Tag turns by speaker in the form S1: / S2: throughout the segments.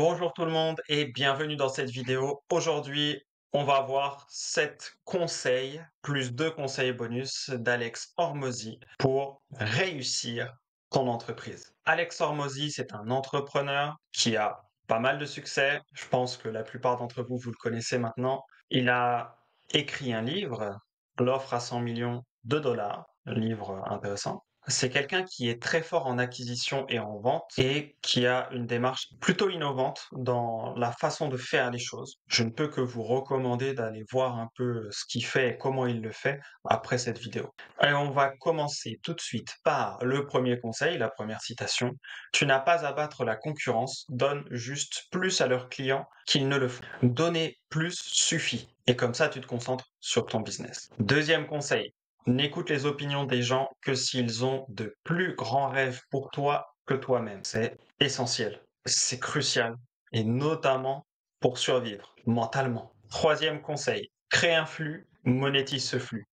S1: Bonjour tout le monde et bienvenue dans cette vidéo. Aujourd'hui, on va voir 7 conseils plus 2 conseils bonus d'Alex Hormozy pour réussir ton entreprise. Alex Hormozy, c'est un entrepreneur qui a pas mal de succès. Je pense que la plupart d'entre vous, vous le connaissez maintenant. Il a écrit un livre, L'offre à 100 millions de dollars, un livre intéressant. C'est quelqu'un qui est très fort en acquisition et en vente et qui a une démarche plutôt innovante dans la façon de faire les choses. Je ne peux que vous recommander d'aller voir un peu ce qu'il fait et comment il le fait après cette vidéo. Et on va commencer tout de suite par le premier conseil, la première citation. Tu n'as pas à battre la concurrence, donne juste plus à leurs clients qu'ils ne le font. Donner plus suffit. Et comme ça, tu te concentres sur ton business. Deuxième conseil, n'écoute les opinions des gens que s'ils ont de plus grands rêves pour toi que toi-même. C'est essentiel, c'est crucial, et notamment pour survivre mentalement. Troisième conseil, crée un flux, monétise ce flux.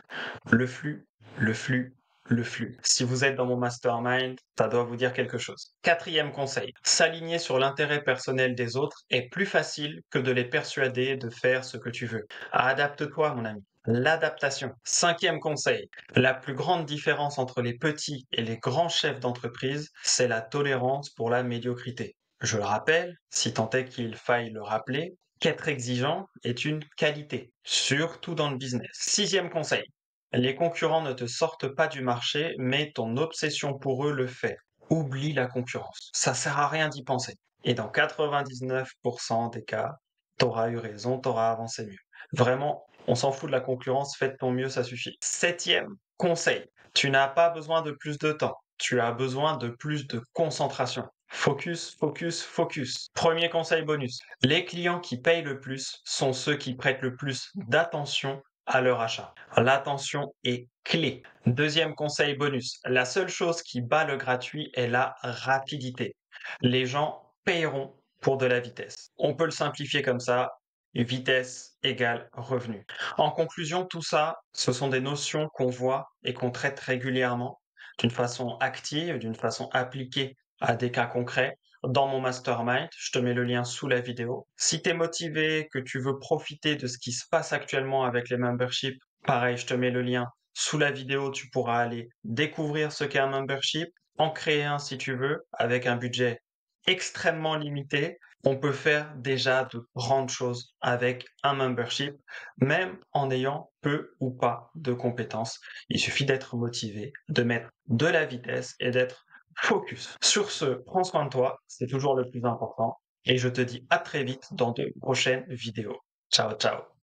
S1: Le flux, le flux, le flux. Si vous êtes dans mon mastermind, ça doit vous dire quelque chose. Quatrième conseil, s'aligner sur l'intérêt personnel des autres est plus facile que de les persuader de faire ce que tu veux. Adapte-toi, mon ami. L'adaptation. Cinquième conseil, la plus grande différence entre les petits et les grands chefs d'entreprise, c'est la tolérance pour la médiocrité. Je le rappelle, si tant est qu'il faille le rappeler, qu'être exigeant est une qualité, surtout dans le business. Sixième conseil, les concurrents ne te sortent pas du marché, mais ton obsession pour eux le fait. Oublie la concurrence. Ça sert à rien d'y penser. Et dans 99% des cas, t'auras eu raison, t'auras avancé mieux. Vraiment, on s'en fout de la concurrence, fais de ton mieux, ça suffit. Septième conseil, tu n'as pas besoin de plus de temps, tu as besoin de plus de concentration. Focus, focus, focus. Premier conseil bonus, les clients qui payent le plus sont ceux qui prêtent le plus d'attention à leur achat. L'attention est clé. Deuxième conseil bonus, la seule chose qui bat le gratuit est la rapidité. Les gens paieront pour de la vitesse. On peut le simplifier comme ça, vitesse égale revenu. En conclusion, tout ça, ce sont des notions qu'on voit et qu'on traite régulièrement d'une façon active, d'une façon appliquée à des cas concrets. Dans mon mastermind, je te mets le lien sous la vidéo. Si tu es motivé, que tu veux profiter de ce qui se passe actuellement avec les memberships, pareil, je te mets le lien sous la vidéo. Tu pourras aller découvrir ce qu'est un membership, en créer un si tu veux, avec un budget extrêmement limité. On peut faire déjà de grandes choses avec un membership, même en ayant peu ou pas de compétences. Il suffit d'être motivé, de mettre de la vitesse et d'être focus. Sur ce, prends soin de toi, c'est toujours le plus important. Et je te dis à très vite dans de prochaines vidéos. Ciao, ciao.